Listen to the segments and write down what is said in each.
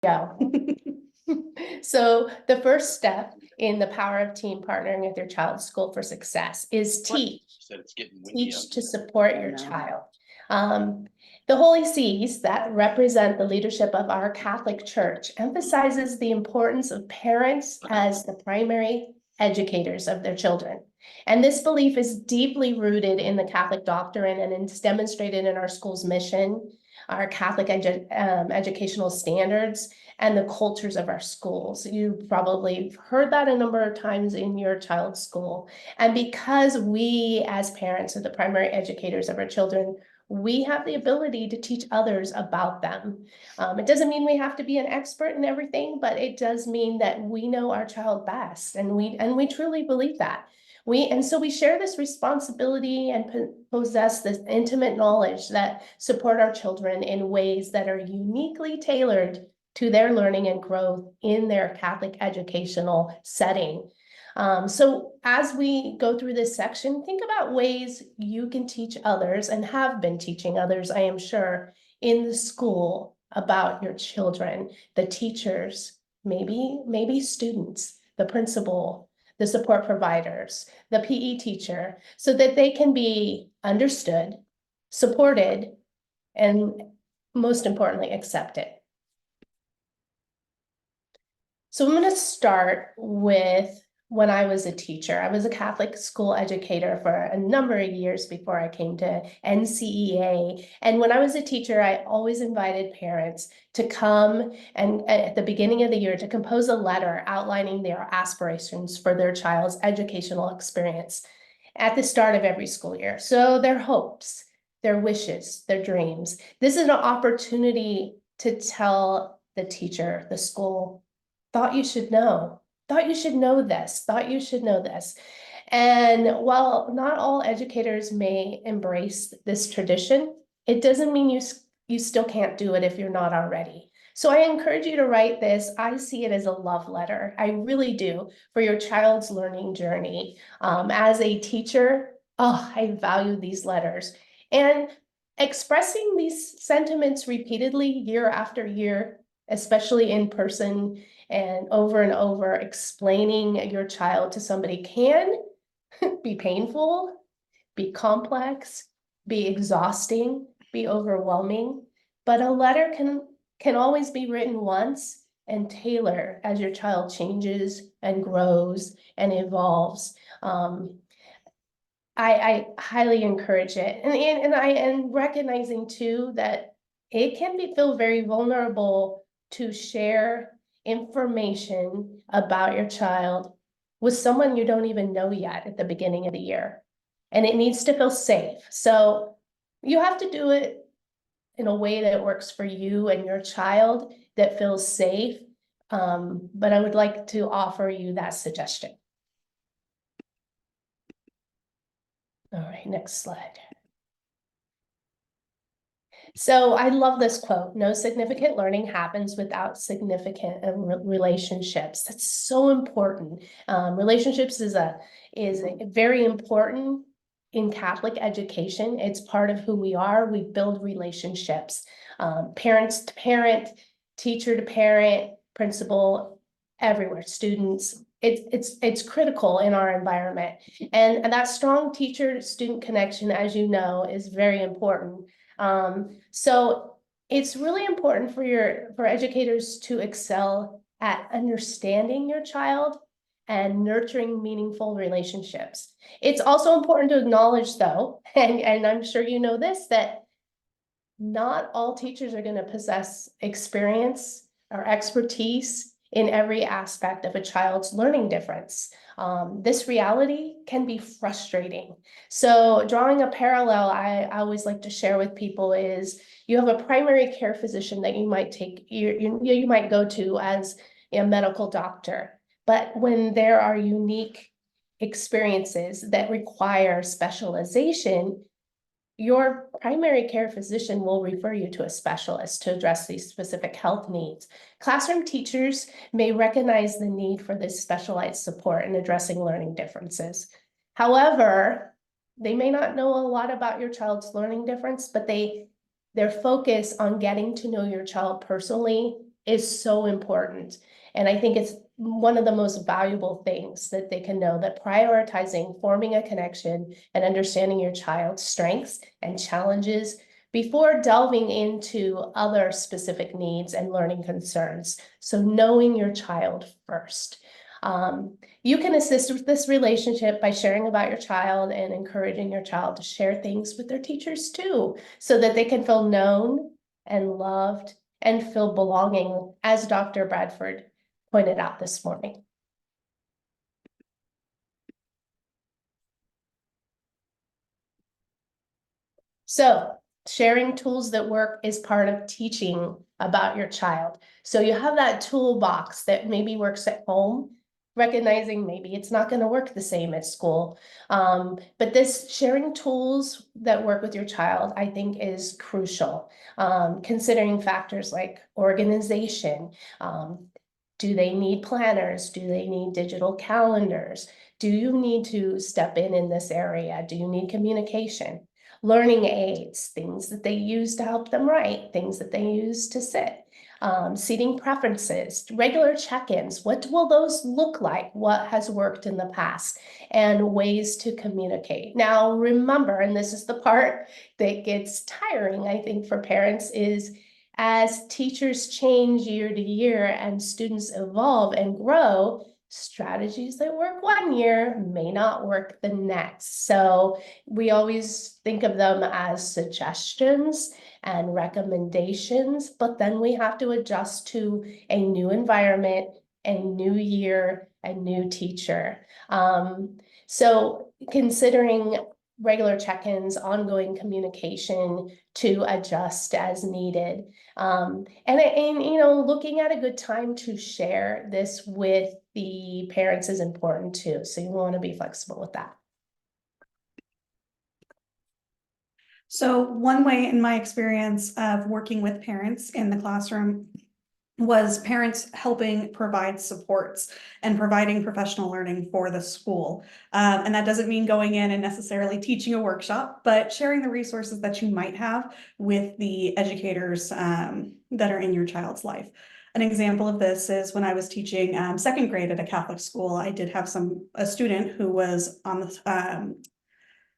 go. So the first step in the power of team partnering with your child's school for success is teach. Said it's getting windy Teach out to there. support your child. The Holy Sees that represent the leadership of our Catholic Church emphasizes the importance of parents as the primary educators of their children. And this belief is deeply rooted in the Catholic doctrine, and it's demonstrated in our school's mission, our Catholic educational standards, and the cultures of our schools. You probably heard that a number of times in your child's school. And because we as parents are the primary educators of our children, we have the ability to teach others about them. It doesn't mean we have to be an expert in everything, but it does mean that we know our child best, and we truly believe that. So we share this responsibility and possess this intimate knowledge that support our children in ways that are uniquely tailored to their learning and growth in their Catholic educational setting. So as we go through this section, think about ways you can teach others and have been teaching others, I am sure, in the school about your children, the teachers, maybe students, the principal, the support providers, the PE teacher, so that they can be understood, supported, and most importantly, accepted. So I'm going to start with when I was a teacher. I was a Catholic school educator for a number of years before I came to NCEA. And when I was a teacher, I always invited parents to come and at the beginning of the year to compose a letter outlining their aspirations for their child's educational experience at the start of every school year. So their hopes, their wishes, their dreams. This is an opportunity to tell the teacher, the school, thought you should know this, thought you should know this. And while not all educators may embrace this tradition, it doesn't mean you still can't do it if you're not already. So I encourage you to write this. I see it as a love letter. I really do, for your child's learning journey. As a teacher, I value these letters. And expressing these sentiments repeatedly year after year, especially in person, and over explaining your child to somebody can be painful, be complex, be exhausting, be overwhelming, but a letter can always be written once and tailor as your child changes and grows and evolves. I highly encourage it, and recognizing too that it can feel very vulnerable to share information about your child with someone you don't even know yet at the beginning of the year. And it needs to feel safe. So you have to do it in a way that works for you and your child, that feels safe. But I would like to offer you that suggestion. All right, next slide. So I love this quote: no significant learning happens without significant relationships. That's so important. Relationships is very important in Catholic education. It's part of who we are. We build relationships, parents to parent, teacher to parent, principal, everywhere, students. It's critical in our environment, and that strong teacher-student connection, as you know, is very important. So it's really important for educators to excel at understanding your child and nurturing meaningful relationships. It's also important to acknowledge, though, and I'm sure you know this, that not all teachers are going to possess experience or expertise in every aspect of a child's learning difference. This reality can be frustrating. So drawing a parallel, I always like to share with people is you have a primary care physician that you might go to as a medical doctor. But when there are unique experiences that require specialization, your primary care physician will refer you to a specialist to address these specific health needs. Classroom teachers may recognize the need for this specialized support in addressing learning differences. However, they may not know a lot about your child's learning difference, but their focus on getting to know your child personally is so important. And I think it's one of the most valuable things that they can know, that prioritizing, forming a connection, and understanding your child's strengths and challenges before delving into other specific needs and learning concerns. So knowing your child first. You can assist with this relationship by sharing about your child and encouraging your child to share things with their teachers too, so that they can feel known and loved and feel belonging, as Dr. Bradford pointed out this morning. So sharing tools that work is part of teaching about your child. So you have that toolbox that maybe works at home, recognizing maybe it's not going to work the same at school. But this sharing tools that work with your child, I think, is crucial. Considering factors like organization. Do they need planners? Do they need digital calendars? Do you need to step in this area? Do you need communication? Learning aids, things that they use to help them write, things that they use to sit. Seating preferences, regular check-ins. What will those look like? What has worked in the past? And ways to communicate. Now, remember, and this is the part that gets tiring, I think, for parents, is as teachers change year to year and students evolve and grow, strategies that work one year may not work the next. So we always think of them as suggestions and recommendations, but then we have to adjust to a new environment, a new year, a new teacher. So considering regular check-ins, ongoing communication to adjust as needed. And you know, looking at a good time to share this with the parents is important too. So you want to be flexible with that. So one way in my experience of working with parents in the classroom was parents helping provide supports and providing professional learning for the school. And that doesn't mean going in and necessarily teaching a workshop, but sharing the resources that you might have with the educators that are in your child's life. An example of this is when I was teaching second grade at a Catholic school, I did have a student who was on the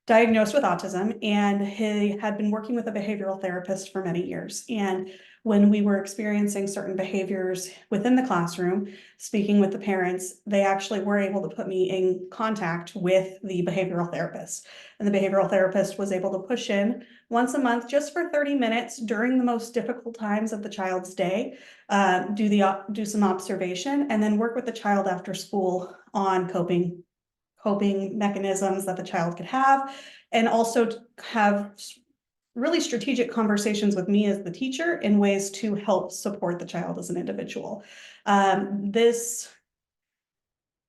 diagnosed with autism, and he had been working with a behavioral therapist for many years. And when we were experiencing certain behaviors within the classroom, speaking with the parents, they actually were able to put me in contact with the behavioral therapist. And the behavioral therapist was able to push in once a month, just for 30 minutes during the most difficult times of the child's day, do some observation, and then work with the child after school on coping mechanisms that the child could have, and also have really strategic conversations with me as the teacher in ways to help support the child as an individual. This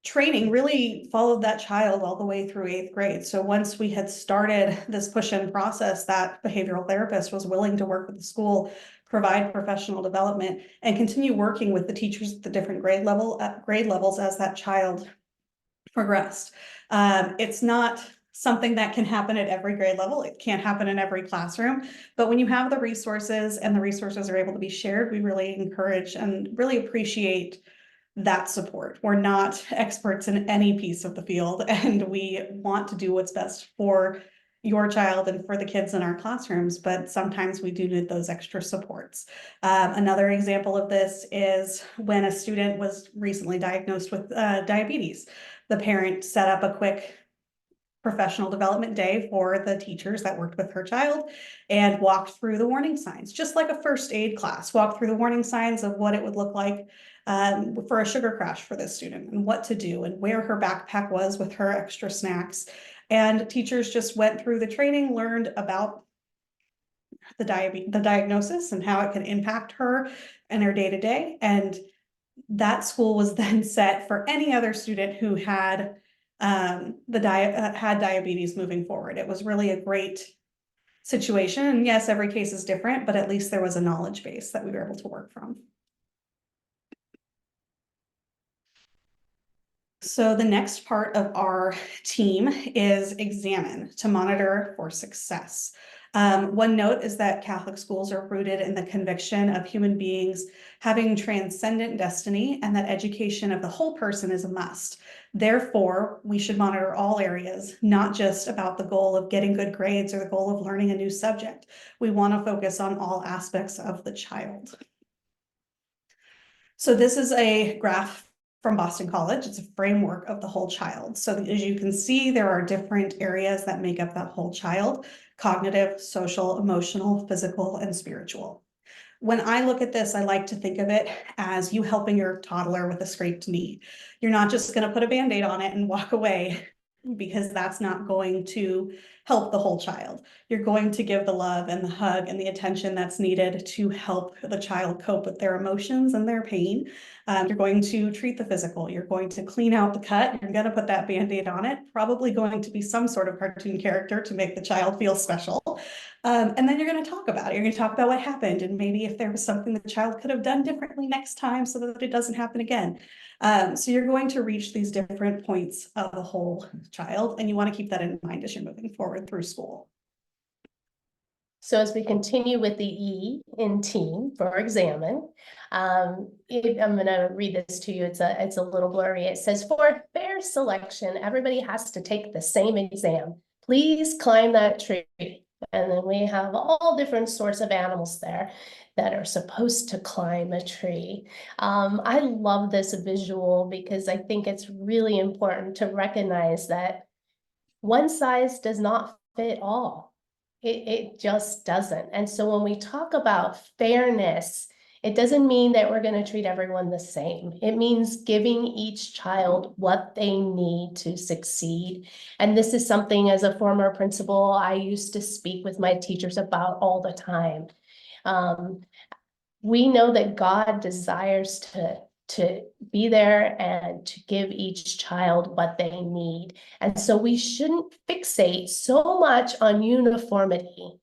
training really followed that child all the way through 8th grade. So once we had started this push-in process, that behavioral therapist was willing to work with the school, provide professional development, and continue working with the teachers at the different grade levels as that child progressed. It's not something that can happen at every grade level. It can't happen in every classroom, but when you have the resources and the resources are able to be shared, we really encourage and really appreciate that support. We're not experts in any piece of the field, and we want to do what's best for your child and for the kids in our classrooms, but sometimes we do need those extra supports. Another example of this is when a student was recently diagnosed with diabetes. The parent set up a quick professional development day for the teachers that worked with her child and walked through the warning signs, just like a first aid class, walked through the warning signs of what it would look like for a sugar crash for this student, and what to do, and where her backpack was with her extra snacks. And teachers just went through the training, learned about the diagnosis and how it can impact her and her day-to-day. And that school was then set for any other student who had had diabetes moving forward. It was really a great situation. And yes, every case is different, but at least there was a knowledge base that we were able to work from. So the next part of our team is examine, to monitor for success. One note is that Catholic schools are rooted in the conviction of human beings having transcendent destiny, and that education of the whole person is a must. Therefore, we should monitor all areas, not just about the goal of getting good grades or the goal of learning a new subject. We want to focus on all aspects of the child. So this is a graph from Boston College. It's a framework of the whole child. So as you can see, there are different areas that make up that whole child: cognitive, social, emotional, physical, and spiritual. When I look at this, I like to think of it as you helping your toddler with a scraped knee. You're not just going to put a Band-Aid on it and walk away, because that's not going to help the whole child. You're going to give the love and the hug and the attention that's needed to help the child cope with their emotions and their pain. You're going to treat the physical. You're going to clean out the cut. You're going to put that Band-Aid on it, probably going to be some sort of cartoon character to make the child feel special. And then you're going to talk about it. You're going to talk about what happened, and maybe if there was something the child could have done differently next time so that it doesn't happen again. So you're going to reach these different points of the whole child, and you want to keep that in mind as you're moving forward through school. So as we continue with the E in team for examine, I'm going to read this to you. It's a little blurry. It says, for fair selection, everybody has to take the same exam. Please climb that tree. And then we have all different sorts of animals there that are supposed to climb a tree. I love this visual because I think it's really important to recognize that one size does not fit all. It just doesn't. And so when we talk about fairness, it doesn't mean that we're going to treat everyone the same. It means giving each child what they need to succeed. And this is something, as a former principal, I used to speak with my teachers about all the time. We know that God desires to be there and to give each child what they need. And so we shouldn't fixate so much on uniformity.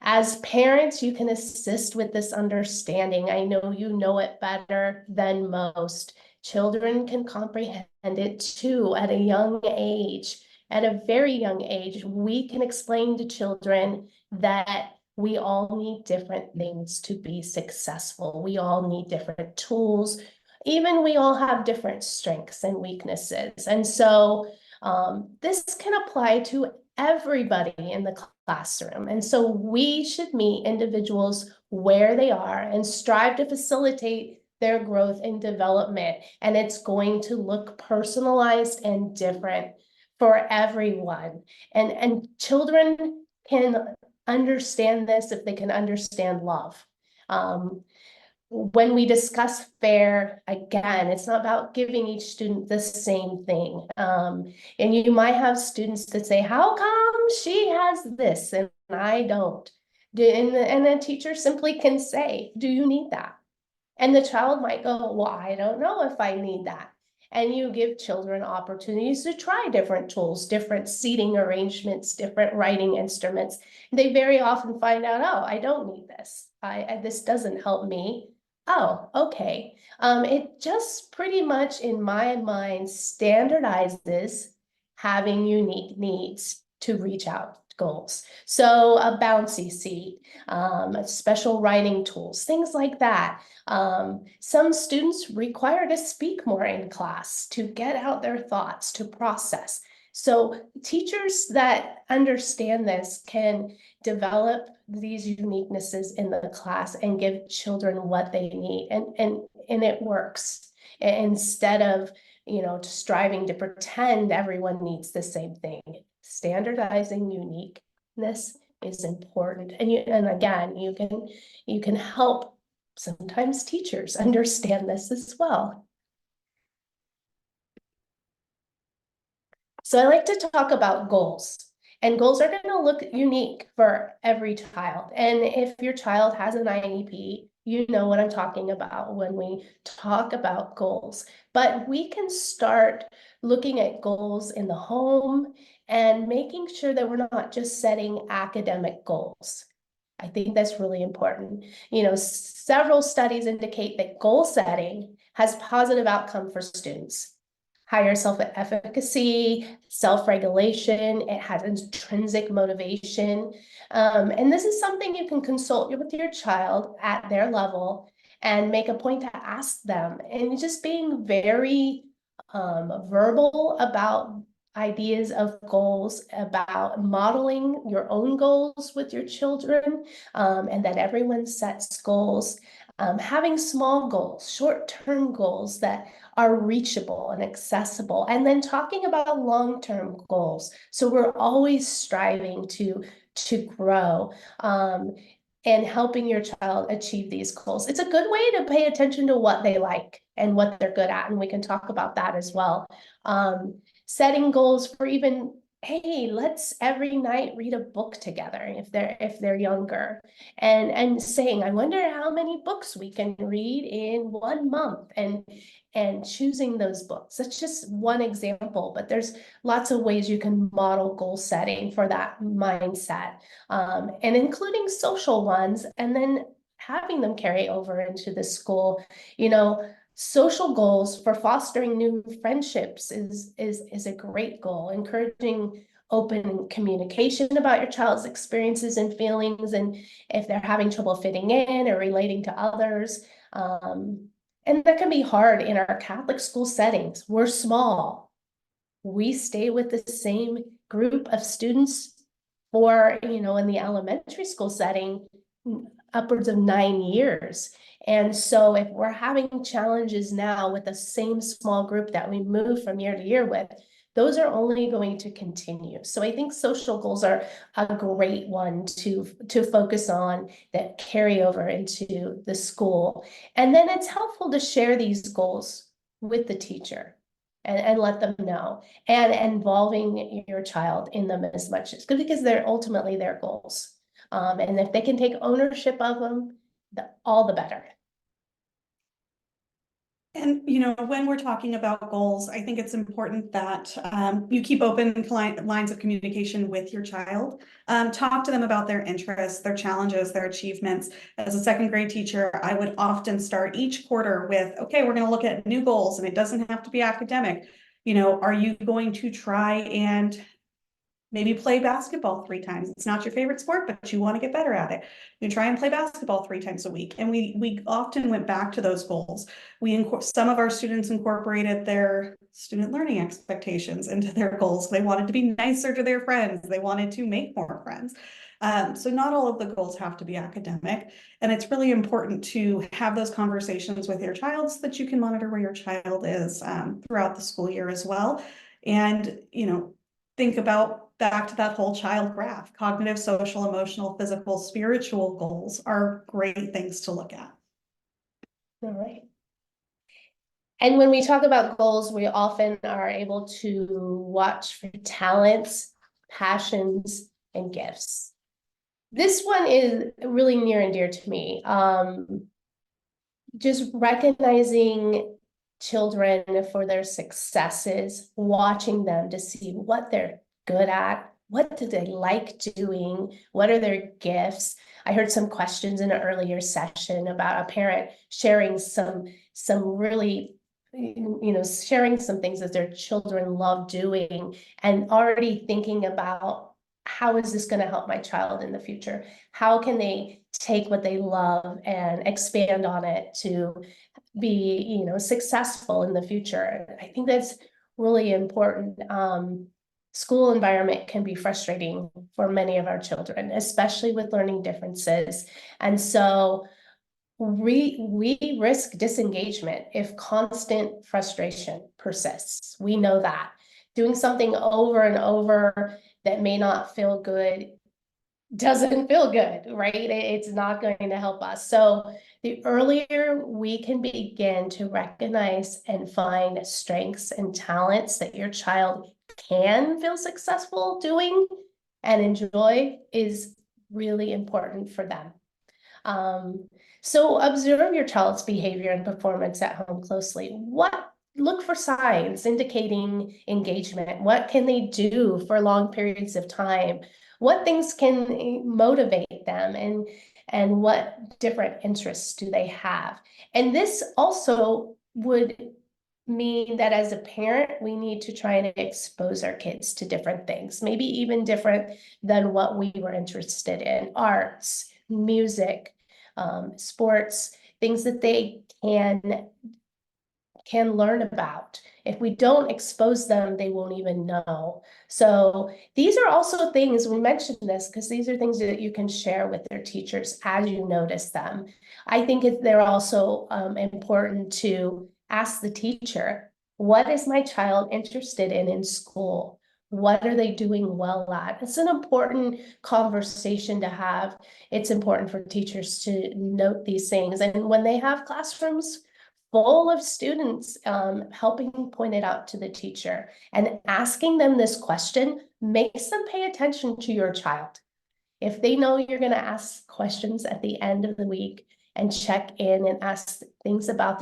As parents, you can assist with this understanding. I know you know it better than most. Children can comprehend it too at a young age. At a very young age, we can explain to children that we all need different things to be successful. We all need different tools. Even we all have different strengths and weaknesses. And so this can apply to everybody in the classroom. And so we should meet individuals where they are and strive to facilitate their growth and development. And it's going to look personalized and different for everyone. And children can understand this if they can understand love. When we discuss fair, again, it's not about giving each student the same thing. And you might have students that say, how come she has this and I don't? And the teacher simply can say, do you need that? And the child might go, well, I don't know if I need that. And you give children opportunities to try different tools, different seating arrangements, different writing instruments. They very often find out, oh, I don't need this. This doesn't help me. Oh, okay. It just pretty much, in my mind, standardizes having unique needs to reach out goals. So a bouncy seat, special writing tools, things like that. Some students require to speak more in class to get out their thoughts, to process. So teachers that understand this can develop these uniquenesses in the class and give children what they need, and it works. Instead of striving to pretend everyone needs the same thing, standardizing uniqueness is important. And again, you can help sometimes teachers understand this as well. So I like to talk about goals. And goals are going to look unique for every child. And if your child has an IEP, you know what I'm talking about when we talk about goals. But we can start looking at goals in the home and making sure that we're not just setting academic goals. I think that's really important. Several studies indicate that goal setting has positive outcome for students. higher self-efficacy, self-regulation. It has intrinsic motivation. And this is something you can consult with your child at their level and make a point to ask them. And just being very verbal about ideas of goals, about modeling your own goals with your children, and that everyone sets goals. Having small goals, short-term goals that are reachable and accessible, and then talking about long-term goals. So we're always striving to grow, and helping your child achieve these goals. It's a good way to pay attention to what they like and what they're good at, and we can talk about that as well. Setting goals for even, hey, let's every night read a book together if they're younger, and saying, I wonder how many books we can read in 1 month, and choosing those books. That's just one example, but there's lots of ways you can model goal setting for that mindset, and including social ones, and then having them carry over into the school. Social goals for fostering new friendships is a great goal. Encouraging open communication about your child's experiences and feelings, and if they're having trouble fitting in or relating to others. And that can be hard in our Catholic school settings. We're small. We stay with the same group of students for, in the elementary school setting, upwards of 9 years. And so if we're having challenges now with the same small group that we move from year to year with, those are only going to continue. So I think social goals are a great one to focus on that carry over into the school. And then it's helpful to share these goals with the teacher and let them know, and involving your child in them as much as good, because they're ultimately their goals. And if they can take ownership of them, all the better. And, when we're talking about goals, I think it's important that you keep open lines of communication with your child. Talk to them about their interests, their challenges, their achievements. As a second grade teacher, I would often start each quarter with, okay, we're going to look at new goals, and it doesn't have to be academic. Are you going to try and maybe play basketball 3 times? It's not your favorite sport, but you want to get better at it. You try and play basketball 3 times a week. And we often went back to those goals. Some of our students incorporated their student learning expectations into their goals. They wanted to be nicer to their friends. They wanted to make more friends. So not all of the goals have to be academic. And it's really important to have those conversations with your child so that you can monitor where your child is throughout the school year as well. And, think about back to that whole child graph. Cognitive, social, emotional, physical, spiritual goals are great things to look at. All right. And when we talk about goals, we often are able to watch for talents, passions, and gifts. This one is really near and dear to me. Just recognizing children for their successes, watching them to see what they're good at, what do they like doing, what are their gifts. I heard some questions in an earlier session about a parent sharing some really, sharing some things that their children love doing, and already thinking about, how is this going to help my child in the future? How can they take what they love and expand on it to be, successful in the future? I think that's really important. School environment can be frustrating for many of our children, especially with learning differences. And so we risk disengagement if constant frustration persists. We know that. Doing something over and over that may not feel good doesn't feel good, right? It's not going to help us. So the earlier we can begin to recognize and find strengths and talents that your child can feel successful doing and enjoy is really important for them. So observe your child's behavior and performance at home closely. Look for signs indicating engagement. What can they do for long periods of time? What things can motivate them, and what different interests do they have? And this also would mean that as a parent, we need to try and expose our kids to different things, maybe even different than what we were interested in, arts, music, sports, things that they can learn about. If we don't expose them, they won't even know. So these are also things, we mentioned this because these are things that you can share with their teachers as you notice them. I think they're also important to ask the teacher, what is my child interested in school? What are they doing well at? It's an important conversation to have. It's important for teachers to note these things. And when they have classrooms full of students, helping point it out to the teacher and asking them this question makes them pay attention to your child. If they know you're going to ask questions at the end of the week and check in and ask things about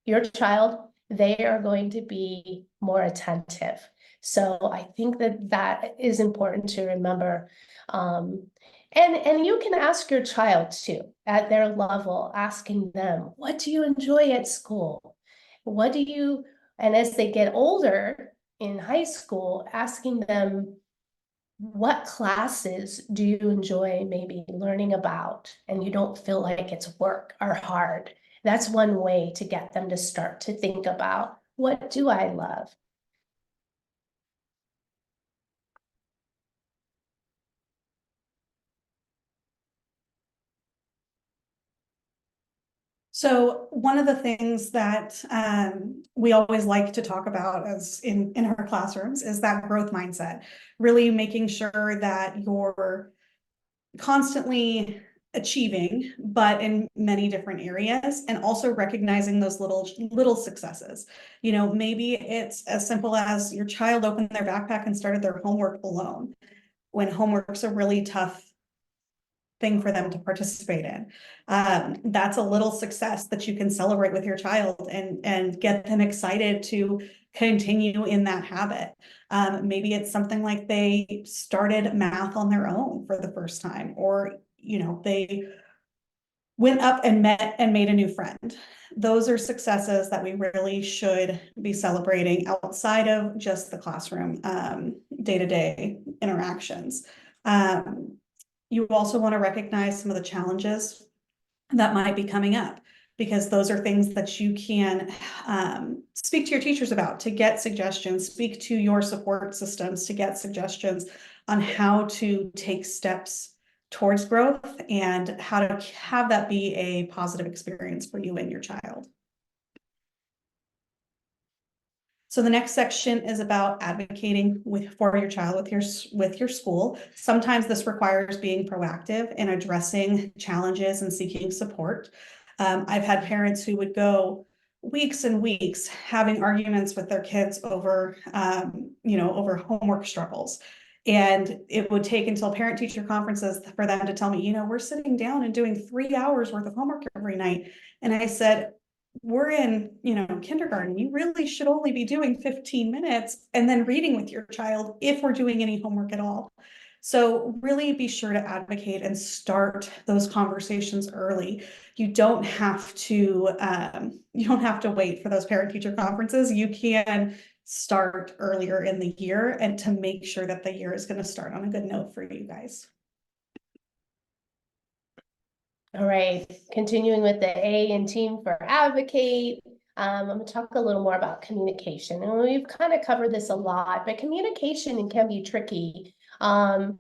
your child, they are going to be more attentive. So I think that is important to remember. And you can ask your child too, at their level, asking them, what do you enjoy at school? What do you, and as they get older in high school, asking them, what classes do you enjoy maybe learning about and you don't feel like it's work or hard? That's one way to get them to start to think about, what do I love? So one of the things that we always like to talk about as in our classrooms is that growth mindset, really making sure that you're constantly achieving, but in many different areas, and also recognizing those little successes. You know, maybe it's as simple as your child opened their backpack and started their homework alone, when homework's a really tough thing for them to participate in. That's a little success that you can celebrate with your child and get them excited to continue in that habit. Maybe it's something like they started math on their own for the first time, or, you know, they went up and met and made a new friend. Those are successes that we really should be celebrating outside of just the classroom, day-to-day interactions. You also want to recognize some of the challenges that might be coming up, because those are things that you can speak to your teachers about to get suggestions, speak to your support systems to get suggestions on how to take steps towards growth and how to have that be a positive experience for you and your child. So the next section is about advocating for your child with your school. Sometimes this requires being proactive in addressing challenges and seeking support. I've had parents who would go weeks and weeks having arguments with their kids over, over homework struggles. And it would take until parent-teacher conferences for them to tell me, we're sitting down and doing 3 hours worth of homework every night. And I said, we're in, kindergarten. You really should only be doing 15 minutes and then reading with your child if we're doing any homework at all. So really be sure to advocate and start those conversations early. You don't have to wait for those parent-teacher conferences. You can start earlier in the year and to make sure that the year is going to start on a good note for you guys. All right, continuing with the A in team for advocate. I'm going to talk a little more about communication. And we've kind of covered this a lot, but communication can be tricky. I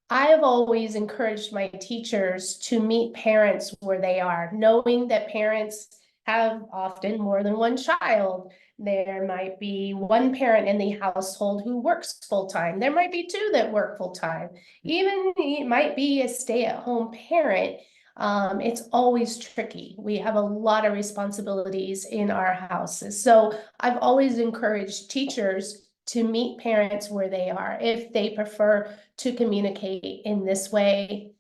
have always encouraged my teachers to meet parents where they are, knowing that parents have often more than one child. There might be one parent in the household who works full-time. There might be two that work full-time. Even it might be a stay-at-home parent. It's always tricky. We have a lot of responsibilities in our houses. So I've always encouraged teachers to meet parents where they are. If they prefer to communicate in this way,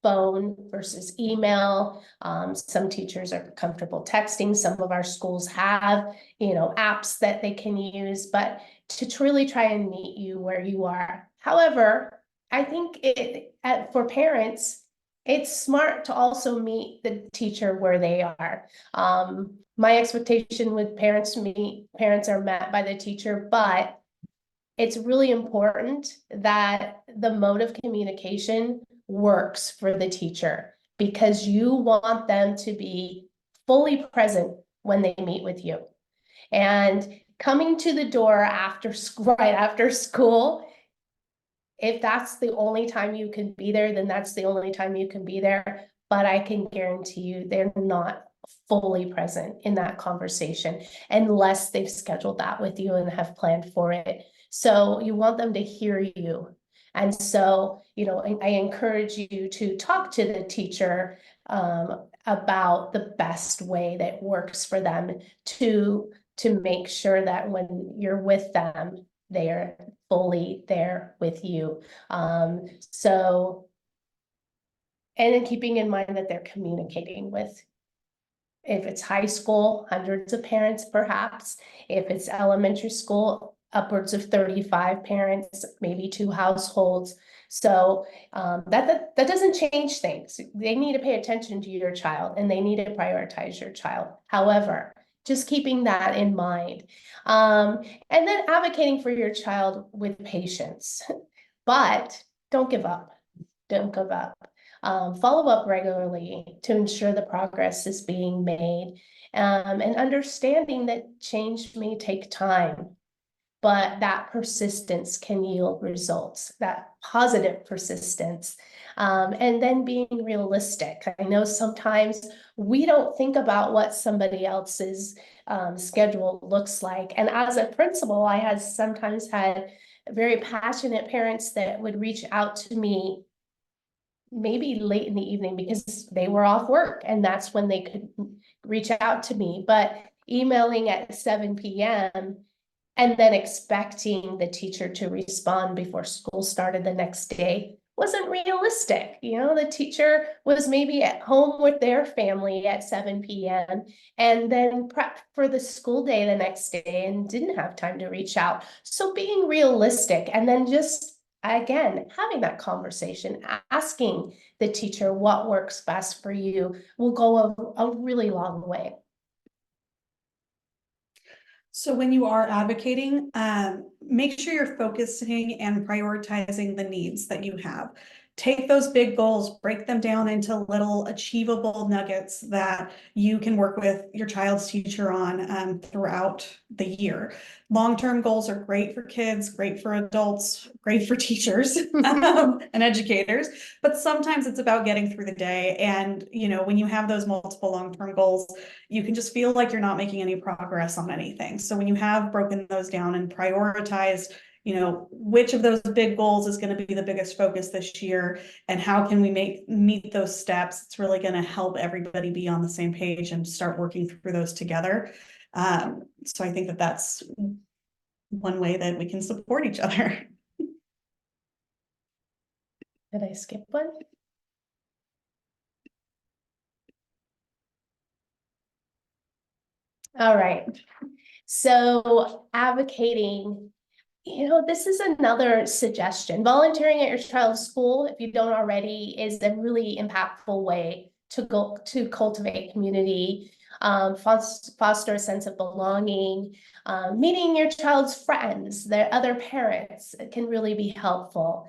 phone versus email. Some teachers are comfortable texting. Some of our schools have, apps that they can use, but to truly try and meet you where you are. However, I think for parents, it's smart to also meet the teacher where they are. My expectation with parents are met by the teacher, but it's really important that the mode of communication works for the teacher because you want them to be fully present when they meet with you. And coming to the door after right after school, if that's the only time you can be there, then that's the only time you can be there. But I can guarantee you they're not fully present in that conversation unless they've scheduled that with you and have planned for it. So you want them to hear you. And so, I encourage you to talk to the teacher about the best way that works for them to make sure that when you're with them, they are fully there with you. So, and then keeping in mind that they're communicating with, if it's high school, hundreds of parents perhaps, if it's elementary school, upwards of 35 parents, maybe 2 households. So that doesn't change things. They need to pay attention to your child and they need to prioritize your child. However, just keeping that in mind. And then advocating for your child with patience, but don't give up. Don't give up. Follow up regularly to ensure the progress is being made, and understanding that change may take time, but that persistence can yield results, that positive persistence. And then being realistic. I know sometimes we don't think about what somebody else's schedule looks like. And as a principal, I had sometimes had very passionate parents that would reach out to me maybe late in the evening because they were off work and that's when they could reach out to me. But emailing at 7 p.m. and then expecting the teacher to respond before school started the next day wasn't realistic. The teacher was maybe at home with their family at 7 p.m. and then prepped for the school day the next day and didn't have time to reach out. So being realistic and then just again, having that conversation, asking the teacher what works best for you will go a really long way. So when you are advocating, make sure you're focusing and prioritizing the needs that you have. Take those big goals, break them down into little achievable nuggets that you can work with your child's teacher on throughout the year. Long-term goals are great for kids, great for adults, great for teachers and educators, but sometimes it's about getting through the day. And, when you have those multiple long-term goals, you can just feel like you're not making any progress on anything. So when you have broken those down and prioritized, which of those big goals is going to be the biggest focus this year and how can we meet those steps, it's really going to help everybody be on the same page and start working through those together. So I think that that's one way that we can support each other. Did I skip one? All right. So advocating, this is another suggestion. Volunteering at your child's school, if you don't already, is a really impactful way to cultivate community, foster a sense of belonging. Meeting your child's friends, their other parents, can really be helpful.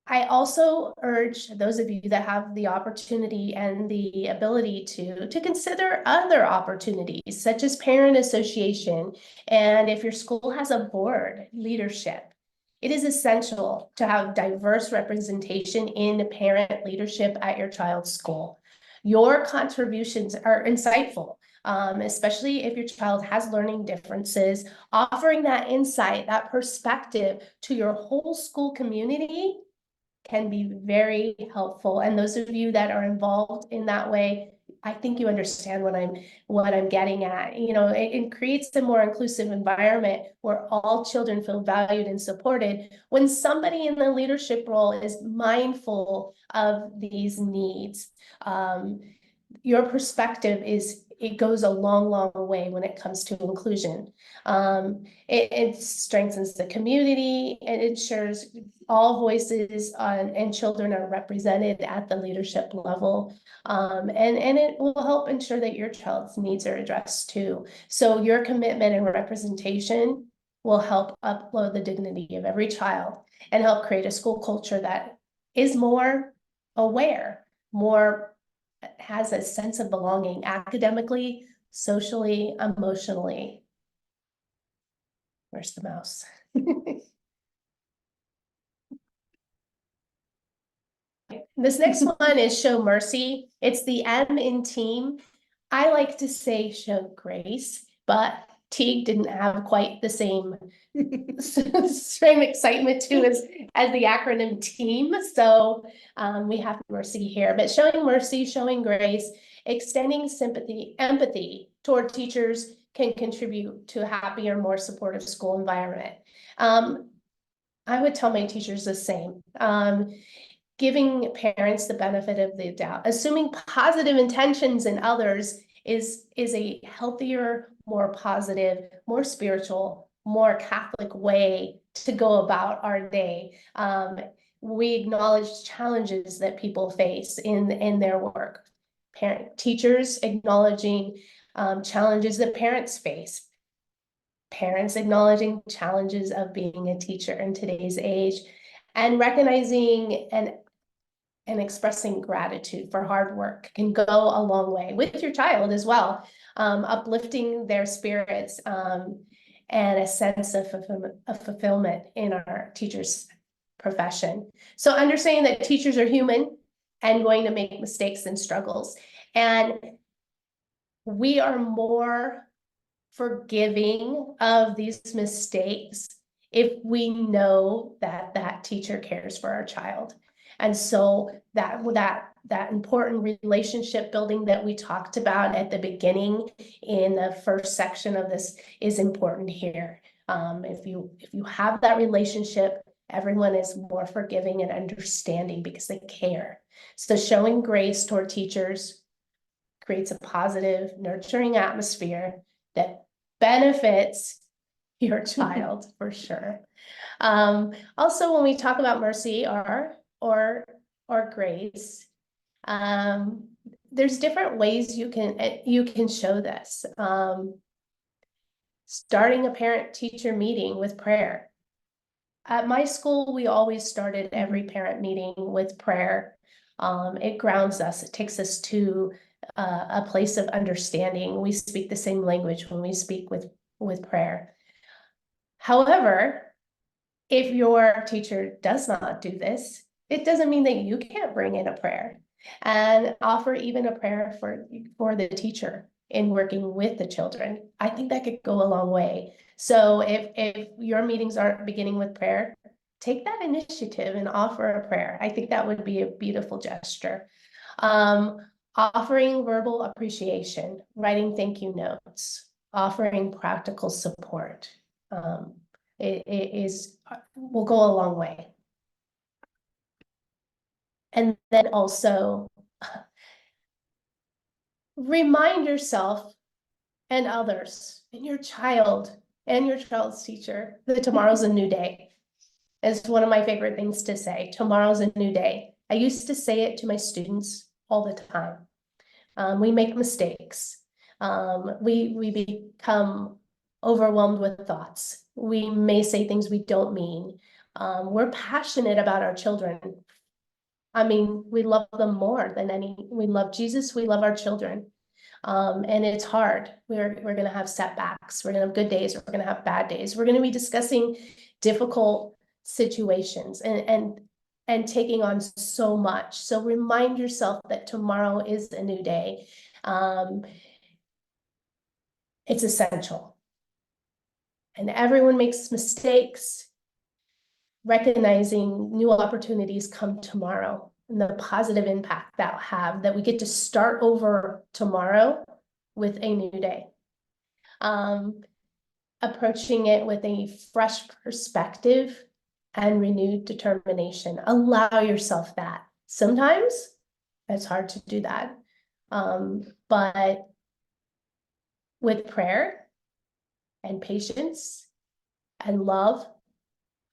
I also urge those of you that have the opportunity and the ability to consider other opportunities, such as parent association. And if your school has a board leadership, it is essential to have diverse representation in parent leadership at your child's school. Your contributions are insightful, especially if your child has learning differences. Offering that insight, that perspective to your whole school community can be very helpful. And those of you that are involved in that way, I think you understand what I'm getting at. It creates a more inclusive environment where all children feel valued and supported when somebody in the leadership role is mindful of these needs. Your perspective is it goes a long, long way when it comes to inclusion. It strengthens the community and ensures all voices and children are represented at the leadership level. And it will help ensure that your child's needs are addressed too. So your commitment and representation will help uphold the dignity of every child and help create a school culture that is more aware, more has a sense of belonging academically, socially, emotionally. Where's the mouse? This next one is show mercy. It's the M in team. I like to say show grace, but Teague didn't have quite the same excitement too as the acronym team. So we have mercy here, but showing mercy, showing grace, extending sympathy, empathy toward teachers can contribute to a happier, more supportive school environment. I would tell my teachers the same. Giving parents the benefit of the doubt, assuming positive intentions in others is a healthier, more positive, more spiritual, more Catholic way to go about our day. We acknowledge challenges that people face in their work. Teachers acknowledging challenges that parents face. Parents acknowledging challenges of being a teacher in today's age, and recognizing and expressing gratitude for hard work can go a long way with your child as well, uplifting their spirits and a sense of fulfillment in our teachers' profession. So understanding that teachers are human and going to make mistakes and struggles. And we are more forgiving of these mistakes if we know that that teacher cares for our child. And so that important relationship building that we talked about at the beginning in the first section of this is important here. If you have that relationship, everyone is more forgiving and understanding because they care. So showing grace toward teachers creates a positive, nurturing atmosphere that benefits your child for sure. Also, when we talk about mercy or grace, there's different ways you can show this. Starting a parent-teacher meeting with prayer. At my school, we always started every parent meeting with prayer. It grounds us. It takes us to a place of understanding. We speak the same language when we speak with prayer. However, if your teacher does not do this, it doesn't mean that you can't bring in a prayer and offer even a prayer for the teacher in working with the children. I think that could go a long way. So if your meetings aren't beginning with prayer, take that initiative and offer a prayer. I think that would be a beautiful gesture. Offering verbal appreciation, writing thank you notes, offering practical support. It will go a long way. And then also remind yourself and others and your child and your child's teacher that tomorrow's a new day. It's one of my favorite things to say. Tomorrow's a new day. I used to say it to my students all the time. We make mistakes. We become overwhelmed with thoughts. We may say things we don't mean. We're passionate about our children. I mean, we love them more than we love Jesus, we love our children. And it's hard. We're going to have setbacks. We're going to have good days. We're going to have bad days. We're going to be discussing difficult situations and taking on so much. So remind yourself that tomorrow is a new day. It's essential. And everyone makes mistakes. Recognizing new opportunities come tomorrow and the positive impact that'll have, that we get to start over tomorrow with a new day. Approaching it with a fresh perspective and renewed determination. Allow yourself that. Sometimes it's hard to do that, but with prayer and patience and love,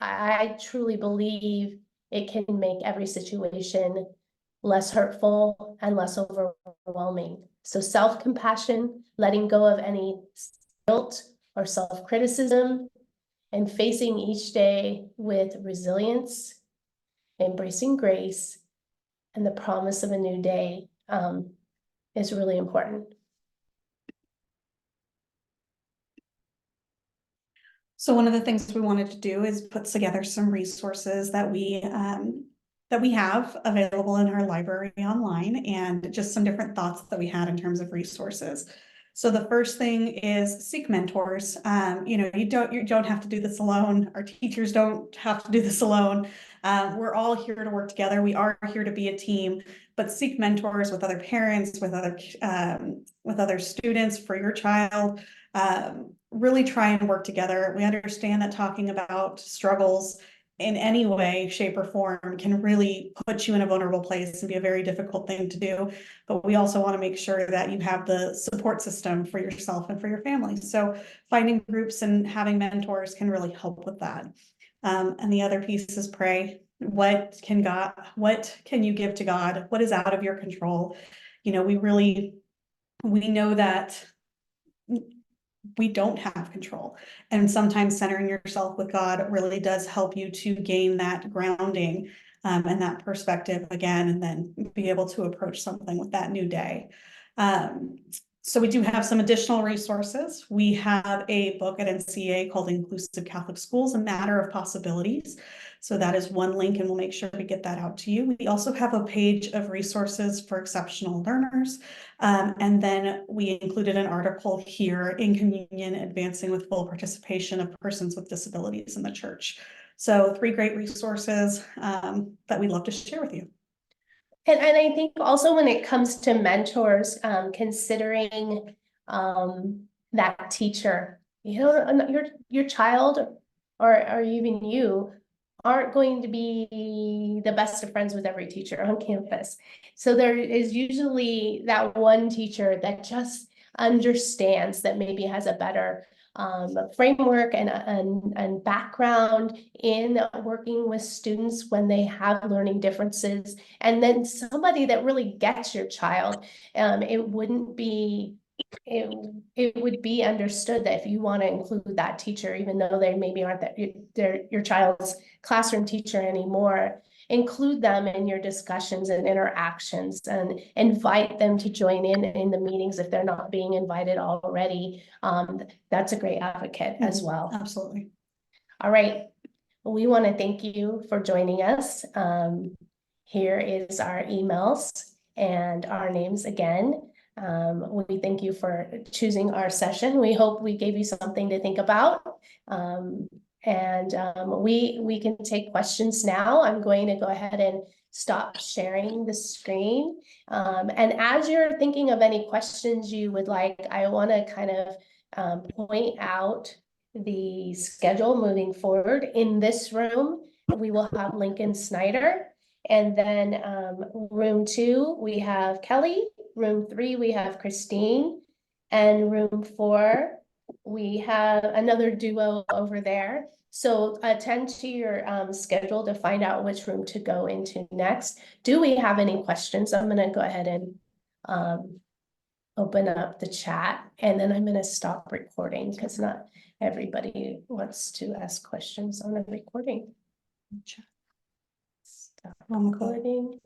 I truly believe it can make every situation less hurtful and less overwhelming. So self-compassion, letting go of any guilt or self-criticism, and facing each day with resilience, embracing grace, and the promise of a new day is really important. So one of the things we wanted to do is put together some resources that we have available in our library online, and just some different thoughts that we had in terms of resources. So the first thing is seek mentors. You don't have to do this alone. Our teachers don't have to do this alone. We're all here to work together. We are here to be a team, but seek mentors with other parents, with other students for your child. Really try and work together. We understand that talking about struggles in any way, shape, or form can really put you in a vulnerable place and be a very difficult thing to do. But we also want to make sure that you have the support system for yourself and for your family. So finding groups and having mentors can really help with that. And the other piece is pray. What can you give to God? What is out of your control? We know that we don't have control. And sometimes centering yourself with God really does help you to gain that grounding and that perspective again, and then be able to approach something with that new day. So we do have some additional resources. We have a book at NCEA called Inclusive Catholic Schools, A Matter of Possibilities. So that is one link, and we'll make sure we get that out to you. We also have a page of resources for exceptional learners. And then we included an article here, In Communion, Advancing with Full Participation of Persons with Disabilities in the Church. So 3 great resources that we'd love to share with you. And I think also when it comes to mentors, considering that teacher, your child or even you aren't going to be the best of friends with every teacher on campus. So there is usually that one teacher that just understands, that maybe has a better framework and background in working with students when they have learning differences, and then somebody that really gets your child. It would be understood that if you want to include that teacher, even though they maybe aren't your child's classroom teacher anymore, include them in your discussions and interactions, and invite them to join in the meetings if they're not being invited already. That's a great advocate as well. Absolutely. All right. Well, we want to thank you for joining us. Here is our emails and our names again. We thank you for choosing our session. We hope we gave you something to think about. We can take questions now. I'm going to go ahead and stop sharing the screen. And as you're thinking of any questions you would like, I want to kind of point out the schedule moving forward. In this room, we will have Lincoln Snyder. And then room 2, we have Kelly. Room 3, we have Christine. And room 4, we have another duo over there. So attend to your schedule to find out which room to go into next. Do we have any questions? I'm going to go ahead and open up the chat, and then I'm going to stop recording because not everybody wants to ask questions on a recording. Stop recording.